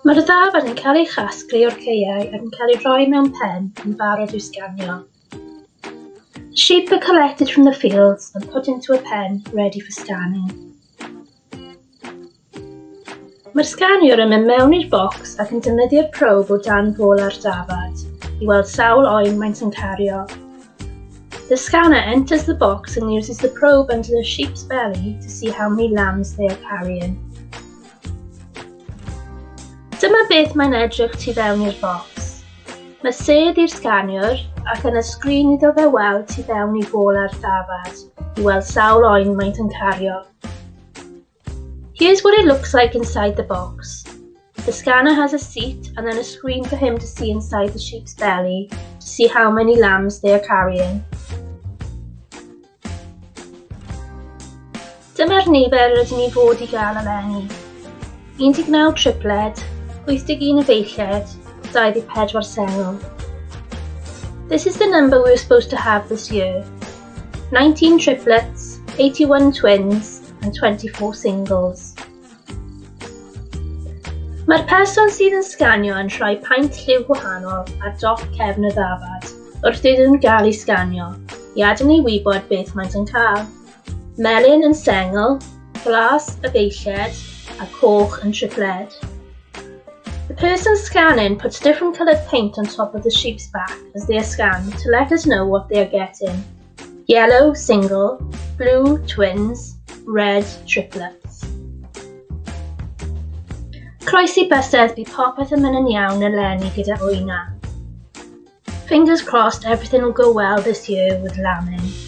Mae'r ddafad yn cael ei chasglu o'r caeau ac yn cael ei rhoi mewn pen yn barod i'w sganio. The sheep are collected from the fields and put into a pen ready for scanning. Mae'r sganiwr yn mynd mewn i'r bocs ac yn defnyddio'r probe o dan fola'r dafad i weld sawl oen maent yn cario. The scanner enters the box and uses the probe under the sheep's belly to see how many lambs they are carrying. Dyma beth mae'n edrych tu fewn i'r bocs. Mae sedd i'r sganiwr ac yn y sgrin iddo fe weld tu fewn i fola'r dafad i weld sawl oen maent yn cario. Here's what it looks like inside the box. The scanner has a seat and then a screen for him to see inside the sheep's belly to see how many lambs they are carrying. Dyma'r nifer rydyn ni fod i gael eleni. 19 tripled, 81 efeilliad, 24 sengl. This is the number we were supposed to have this year. 19 triplets, 81 twins, and 24 singles. Mae'r person sydd yn sganio yn rhoi paent lliw gwahanol ar dop cefn y ddafad wrth iddyn nhw gael ei sganio, i adael ni wybod beth maent yn cael. Melyn yn sengl, glas efeilliad, a coch yn tripled. The person scanning puts different coloured paint on top of the sheep's back as they are scanned to let us know what they are getting. Yellow, single, blue, twins, red, triplets. Croesi bysedd bydd popeth yn mynd yn iawn eleni gyda wyna. Fingers crossed everything will go well this year with lambing.